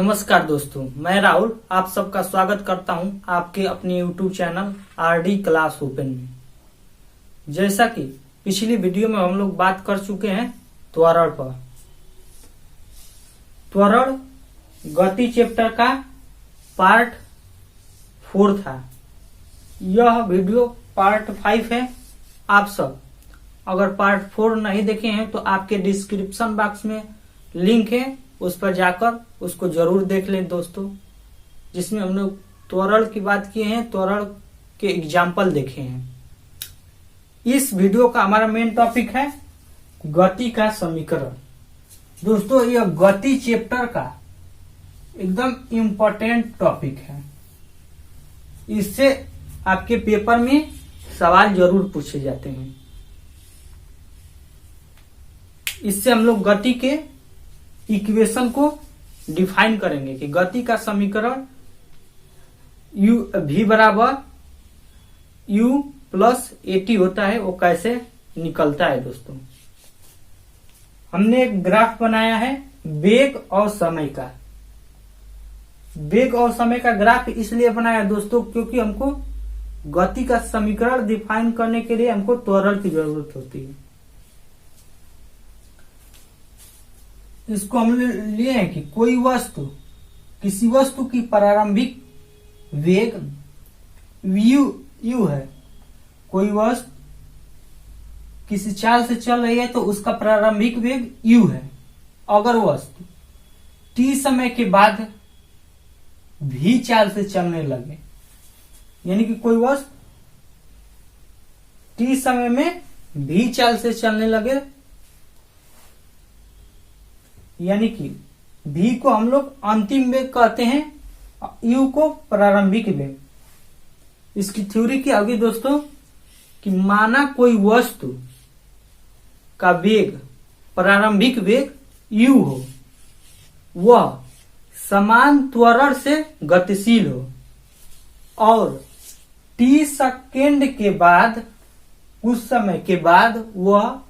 नमस्कार दोस्तों, मैं राहुल आप सबका स्वागत करता हूं आपके अपने YouTube channel RD class open में। जैसा कि पिछली वीडियो में हम लोग बात कर चुके हैं त्वरण पर। त्वरण गति चैप्टर का पार्ट 4 था। यह वीडियो पार्ट 5 है। आप सब अगर पार्ट 4 नहीं देखे हैं तो आपके डिस्क्रिप्शन बॉक्स में लिंक है, उस पर जाकर उसको जरूर देख लें दोस्तों, जिसमें हम लोग त्वरण की बात किए हैं, त्वरण के एग्जाम्पल देखे हैं। इस वीडियो का हमारा मेन टॉपिक है गति का समीकरण। दोस्तों, यह गति चैप्टर का एकदम इम्पोर्टेंट टॉपिक है। इससे आपके पेपर में सवाल जरूर पूछे जाते हैं। इससे हम लोग गति के इक्वेशन को डिफाइन करेंगे कि गति का समीकरण v बराबर u प्लस at होता है, वो कैसे निकलता है। दोस्तों, हमने एक ग्राफ बनाया है वेग और समय का। वेग और समय का ग्राफ इसलिए बनाया दोस्तों क्योंकि हमको गति का समीकरण डिफाइन करने के लिए हमको त्वरण की जरूरत होती है। इसको हम लिए हैं कि कोई वस्तु, किसी वस्तु की प्रारंभिक वेग u है। कोई वस्तु किसी चाल से चल रही है तो उसका प्रारंभिक वेग u है। अगर वस्तु t समय के बाद v चाल से चलने लगे, यानी कि कोई वस्तु t समय में v चाल से चलने लगे, यानी कि v को हम लोग अंतिम वेग कहते हैं, u को प्रारंभिक वेग। इसकी थ्योरी क्या होगी दोस्तों कि माना कोई वस्तु का वेग, प्रारंभिक वेग u हो, वह समान त्वरण से गतिशील हो और t सेकेंड के बाद, कुछ समय के बाद वह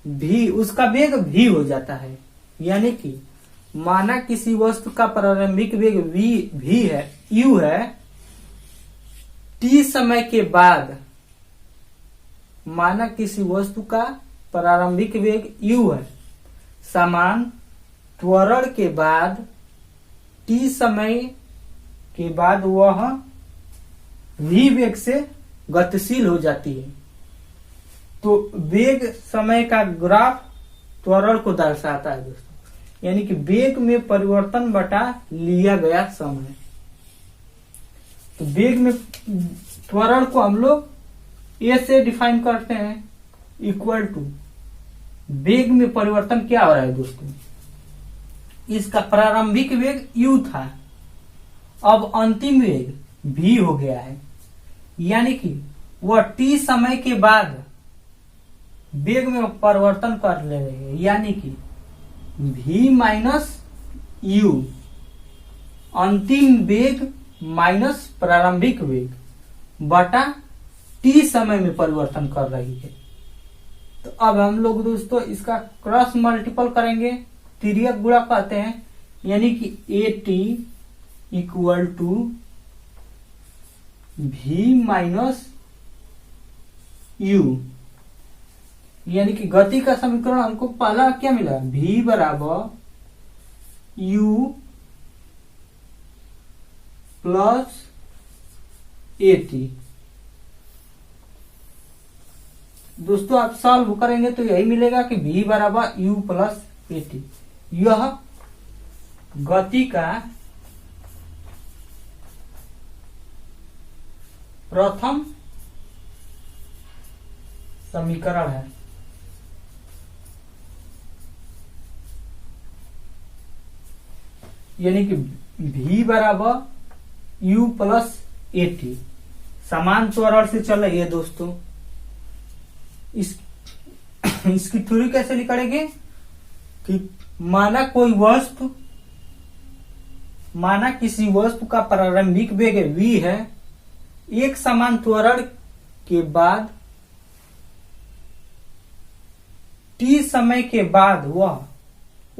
भी, उसका वेग v हो जाता है। यानी कि माना किसी वस्तु का प्रारंभिक वेग v है, u है, t समय के बाद, माना किसी वस्तु का प्रारंभिक वेग u है, समान त्वरण के बाद t समय के बाद वह v वेग से गतिशील हो जाती है। तो वेग समय का ग्राफ त्वरण को दर्शाता है दोस्तों, यानी कि वेग में परिवर्तन बटा लिया गया समय। तो वेग में त्वरण को हम लोग ए से डिफाइन करते हैं, इक्वल टू वेग में परिवर्तन क्या हो रहा है दोस्तों, इसका प्रारंभिक वेग u था, अब अंतिम वेग v हो गया है। यानी कि वह t समय के बाद वेग में परिवर्तन कर ले रहे हैं, यानी कि v माइनस u, अंतिम वेग माइनस प्रारंभिक वेग बटा t समय में परिवर्तन कर रही है। तो अब हम लोग दोस्तों इसका क्रॉस मल्टीपल करेंगे, तिर्यक गुणा कहते हैं, यानी कि at equal to v minus u, यानी कि गति का समीकरण हमको पहला क्या मिला, v बराबर u प्लस at। दोस्तों, आप सॉल्व करेंगे तो यही मिलेगा कि v बराबर u प्लस at। यह गति का प्रथम समीकरण है। यानी कि v बराबर u प्लस at, समान त्वरण से चल रही है दोस्तों। इसकी थ्योरी कैसे निकालेंगे कि माना किसी वस्तु का प्रारंभिक वेग v है, एक समान त्वरण के बाद t समय के बाद वह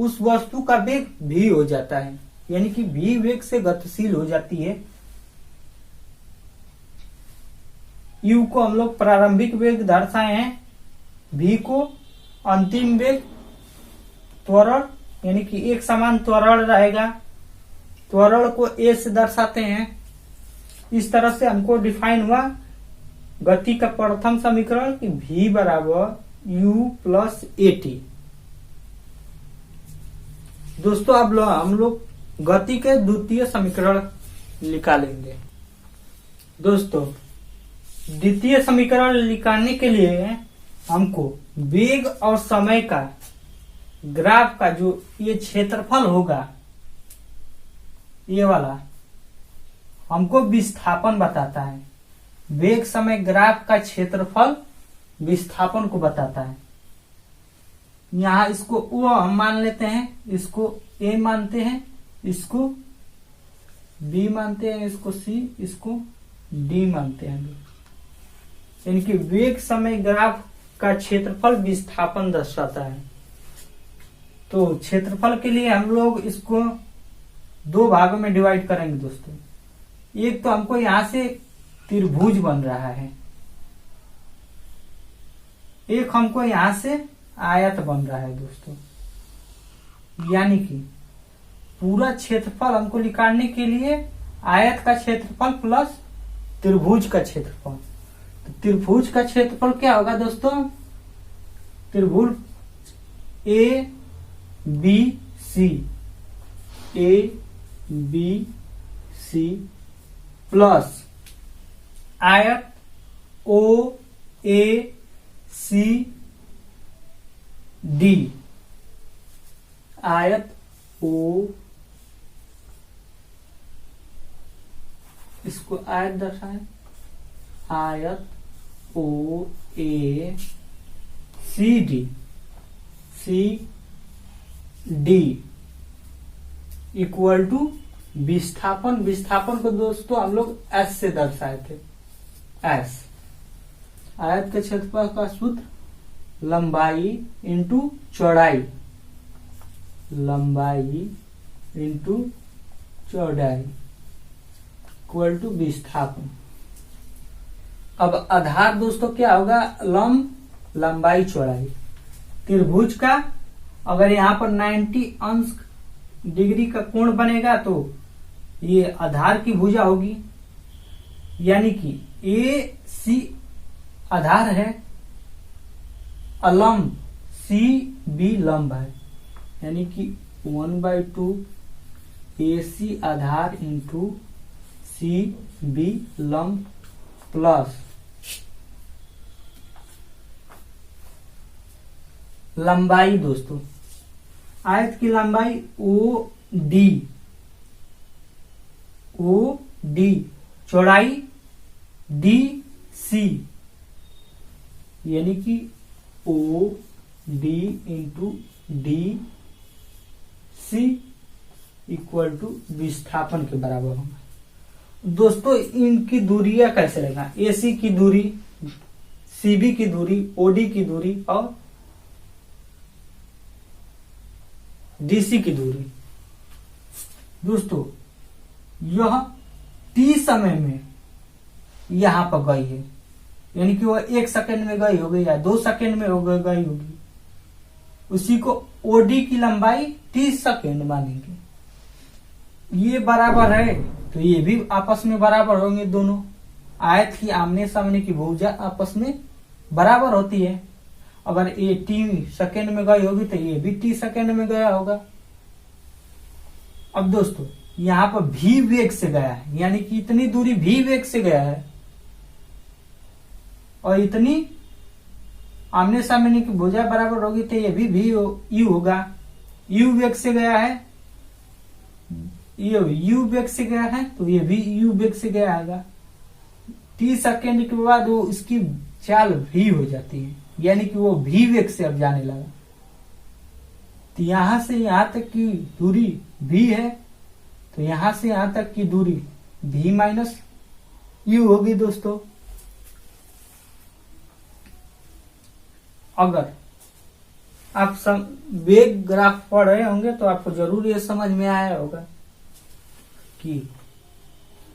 उस वस्तु का वेग v हो जाता है, यानी कि v वेग से गतिशील हो जाती है। u को हम लोग प्रारंभिक वेग दर्शाए हैं, v को अंतिम वेग, त्वरण यानी कि एक समान त्वरण रहेगा, त्वरण को a से दर्शाते हैं। इस तरह से हमको डिफाइन हुआ गति का प्रथम समीकरण कि v बराबर u प्लस at। दोस्तों अब हम लोग गति के द्वितीय समीकरण निकालेंगे। दोस्तों द्वितीय समीकरण निकालने के लिए हमको वेग और समय का ग्राफ का जो ये क्षेत्रफल होगा, ये वाला हमको विस्थापन बताता है। वेग समय ग्राफ का क्षेत्रफल विस्थापन को बताता है। यहाँ इसको ओ हम मान लेते हैं, इसको ए मानते हैं, इसको बी मानते हैं, इसको सी, इसको डी मानते हैं। इनकी वेग समय ग्राफ का क्षेत्रफल विस्थापन दर्शाता है। तो क्षेत्रफल के लिए हम लोग इसको दो भागों में डिवाइड करेंगे दोस्तों। एक तो हमको यहां से त्रिभुज बन रहा है, एक हमको यहां से आयत बन रहा है दोस्तों। यानी कि पूरा क्षेत्रफल हमको निकालने के लिए आयत का क्षेत्रफल प्लस त्रिभुज का क्षेत्रफल। तो त्रिभुज का क्षेत्रफल क्या होगा दोस्तों? त्रिभुज A B C, A B C plus आयत ओ ए सी डी, आयत ओ, इसको आयत दर्शाएं, आयत O A C D, C D equal to विस्थापन। विस्थापन को दोस्तों हम लोग एस से दर्शाए थे, एस। आयत के क्षेत्रफल का सूत्र लंबाई इंटू चौड़ाई, लंबाई इंटू चौड़ाई इक्वल टू विस्थापन। अब आधार दोस्तों क्या होगा? लंब, लंबाई, चौड़ाई। त्रिभुज का अगर यहाँ पर 90 अंश डिग्री का कोण बनेगा तो ये आधार की भुजा होगी, यानी कि ए सी आधार है, अलम्ब सी बी लंब है, यानी कि 1/2 ए सी आधार इंटू सी बी लंब प्लस लंबाई। दोस्तों आयत की लंबाई ओ डी, ओ डी, चौड़ाई डी सी, यानी कि O D into D C equal to विस्थापन के बराबर होगा। दोस्तों इनकी दूरियां कैसे लेगा? एसी की दूरी, सीबी की दूरी, ओडी की दूरी और डीसी की दूरी। दोस्तों यह टी समय में यहां पर गई है, यानी कि वह 1 सेकेंड में गई होगी या 2 सेकेंड में गई होगी, उसी को ओडी की लंबाई 30 सेकेंड मानेंगे। ये बराबर है तो ये भी आपस में बराबर होंगे। दोनों आयत की आमने सामने की भुजा आपस में बराबर होती है। अगर ये टी सेकेंड में गई होगी तो ये भी टी सेकेंड में गया होगा। अब दोस्तों यहाँ पर भी वेग से गया है, यानी कि इतनी दूरी भी वेग से गया है और इतनी आमने सामने की भुजा बराबर होगी तो ये भी यू होगा। यू वेग से गया है, ये यू वेग से गया है तो ये भी यू वेग से गया होगा। टी सेकेंड के बाद वो इसकी चाल भी हो जाती है, यानी कि वो भी वेग से अब जाने लगा। तो यहां से यहां तक की दूरी भी है, तो यहां से यहां तक की दूरी भी माइनस यू होगी। दोस्तों अगर आप वेग ग्राफ पढ़ रहे होंगे तो आपको जरूर ये समझ में आया होगा कि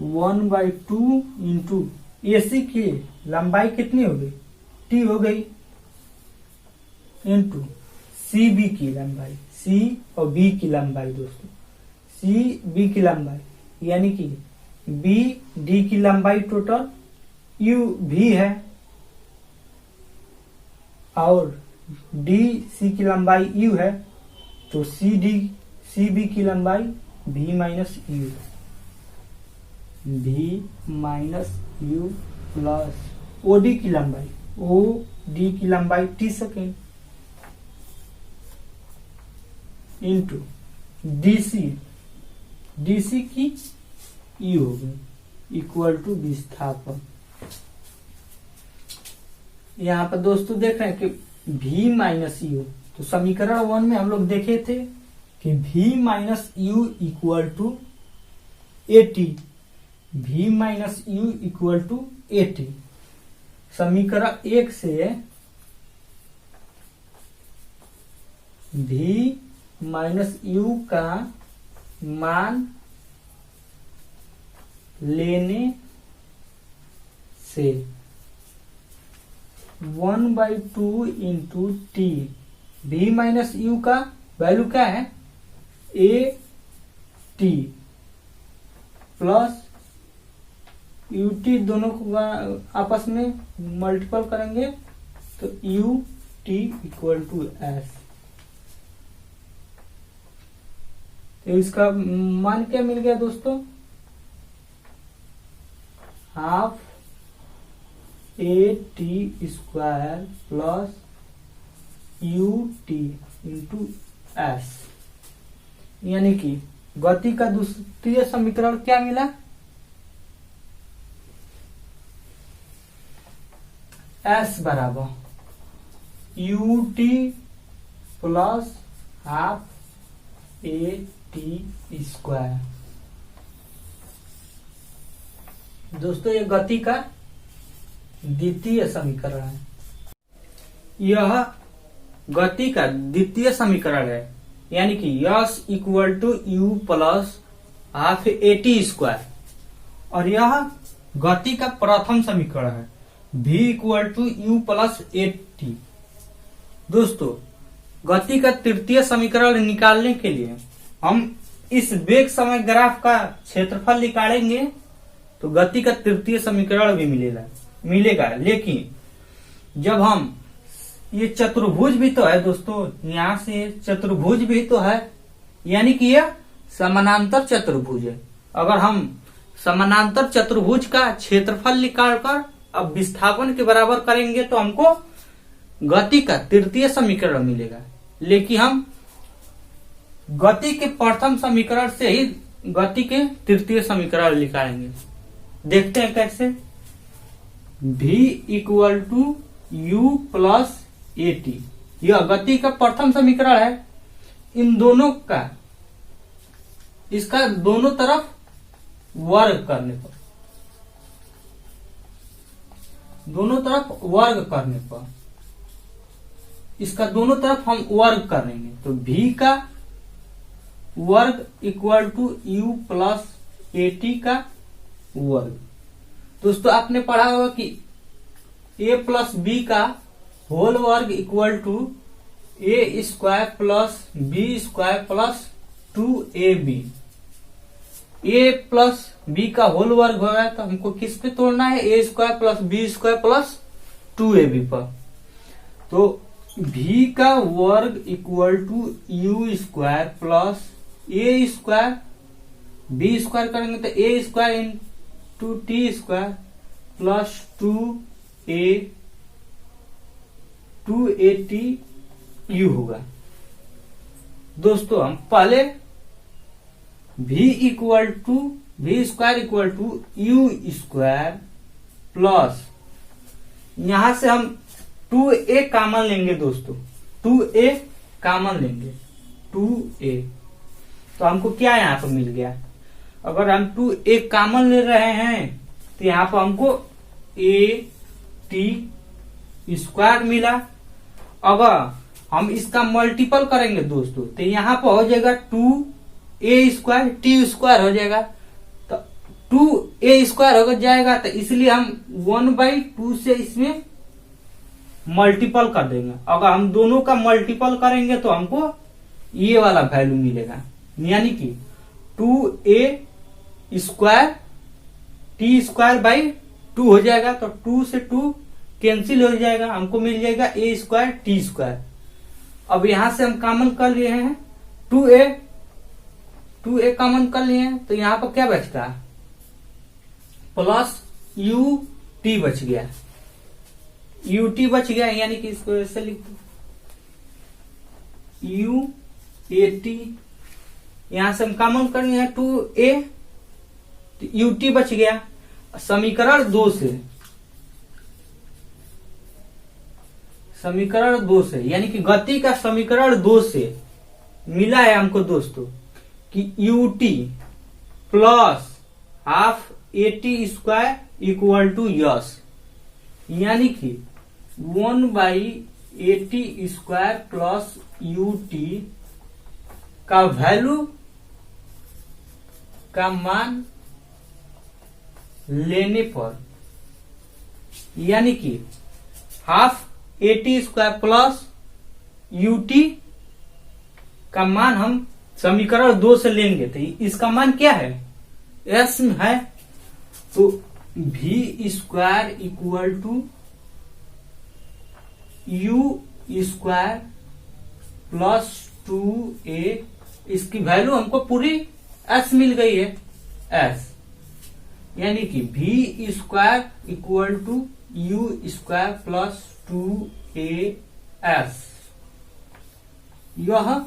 1/2 इंटू AC की लंबाई कितनी हो गई, T हो गई, इंटू CB की लंबाई, C और B की लंबाई दोस्तों, CB की लंबाई यानी कि BD की लंबाई टोटल, UV है और DC की लंबाई U है, तो CB की लंबाई V minus U, V minus U plus OD की लंबाई, OD की लंबाई T सेकेंड, इंटू DC की U हो गई इक्वल टू विस्थापन। यहाँ पर दोस्तों देख रहे हैं कि V माइनस U, तो समीकरण 1 में हम लोग देखे थे कि V minus U equal to AT, V minus U equal to AT। समीकरण 1 से V माइनस U का मान लेने से 1/2 into T, V minus U का वैल्यू क्या है, AT प्लस UT, दोनों को आपस में मल्टीपल करेंगे तो UT इक्वल टू S। तो इसका मान क्या मिल गया दोस्तों, half AT square plus UT into S, यानी कि गति का दूसरी समीकरण क्या मिला, S बराबर UT plus half AT square. दोस्तों ये गति का द्वितीय समीकरण है, यह गति का द्वितीय समीकरण है, यानी कि S equal to U plus half AT square, और यह गति का प्रथम समीकरण है, V equal to U plus AT। दोस्तों गति का तृतीय समीकरण निकालने के लिए हम इस वेग समय ग्राफ का क्षेत्रफल निकालेंगे तो गति का तृतीय समीकरण भी मिलेगा। लेकिन जब हम ये चतुर्भुज भी तो है दोस्तों, यहाँ से चतुर्भुज भी तो है, यानी कि यह समानांतर चतुर्भुज है। अगर हम समानांतर चतुर्भुज का क्षेत्रफल निकालकर अब विस्थापन के बराबर करेंगे तो हमको गति का तृतीय समीकरण मिलेगा। लेकिन हम गति के प्रथम समीकरण से ही गति के तृतीय समीकरण निकालेंगे। देखते हैं कैसे। V equal to U plus AT, यह गति का प्रथम समीकरण है। इन दोनों का, इसका दोनों तरफ वर्ग करने पर, इसका दोनों तरफ हम वर्ग करेंगे तो V का वर्ग equal to U plus AT का वर्ग। दोस्तों आपने पढ़ा होगा कि A प्लस B का होल वर्ग equal to A square plus B square plus 2AB। A plus B का होल वर्ग हो गया तो हमको किस पे तोड़ना है, A square plus B square plus 2AB पर। तो V का वर्ग equal to U square plus A square, B square करेंगे तो A square into T square plus 2AT U होगा। दोस्तों हम पहले V square equal to U square plus, यहां से हम 2A कॉमन लेंगे दोस्तों, 2A कॉमन लेंगे, 2A, तो हमको क्या यहाँ पर मिल गया। अगर हम 2A कॉमन ले रहे हैं तो यहाँ पर हमको AT स्क्वायर मिला। अगर हम इसका मल्टीपल करेंगे दोस्तों, तो यहाँ पर हो जाएगा 2a² t² हो जाएगा। तो 2a² हो जाएगा, तो इसलिए हम 1/2 से इसमें मल्टीपल कर देंगे। अगर हम दोनों का मल्टीपल करेंगे तो हमको ये वाला वैल्यू मिलेगा, यानी कि 2a² t²/2 हो जाएगा। तो 2 से 2 कैंसिल हो जाएगा, हमको मिल जाएगा a² t²। अब यहां से हम कॉमन कर लिए हैं 2a कॉमन कर लिए हैं, तो यहां पर क्या बचता है, प्लस ut बच गया, ut बच गया, यानी कि इसको ऐसे लिख दो uat। यहां से हम कॉमन कर लिए हैं 2a, तो ut बच गया। समीकरण 2 से यानी कि गति का समीकरण 2 से मिला है हमको दोस्तों कि ut plus half at² equal to yes, यानी कि 1/at² प्लस ut का वैल्यू का मान लेने पर, यानी कि हाफ at² प्लस ut का मान हम समीकरण 2 से लेंगे, तो इसका मान क्या है, s में है। तो v² equal to u² plus 2a, इसकी वैल्यू हमको पूरी s मिल गई है, s, यानी कि v² equal to u² plus 2as। यह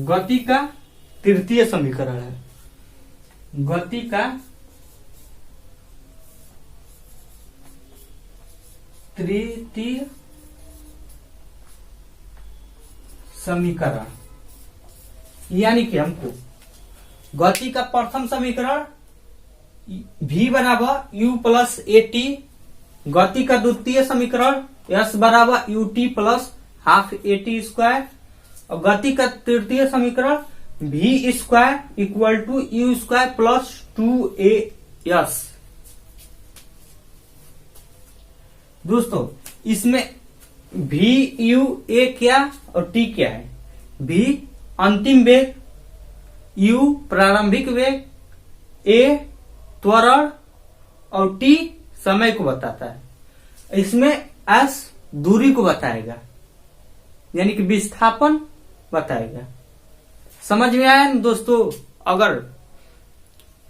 गति का तृतीय समीकरण है, गति का तृतीय समीकरण, यानी कि हमको गति का प्रथम समीकरण v बराबर u प्लस at, गति का द्वितीय समीकरण s बराबर ut प्लस हाफ at², और गति का तृतीय समीकरण v² equal to u² plus 2as। दोस्तों इसमें v u a क्या और t क्या है, v अंतिम वेग, u प्रारंभिक वेग, a त्वरण और t समय को बताता है। इसमें s दूरी को बताएगा, यानी कि विस्थापन बताएगा। समझ में आया ना दोस्तों? अगर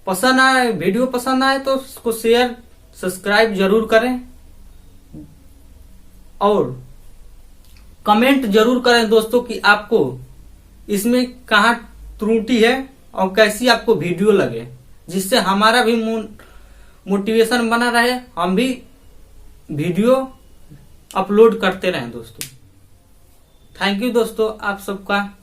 पसंद आए, वीडियो पसंद आए तो उसको शेयर सब्सक्राइब जरूर करें और कमेंट जरूर करें दोस्तों कि आपको इसमें कहाँ त्रुटि है और कैसी आपको वीडियो लगे, जिससे हमारा भी मोटिवेशन बना रहे, हम भी वीडियो अपलोड करते रहें दोस्तों। थैंक यू दोस्तों आप सबका।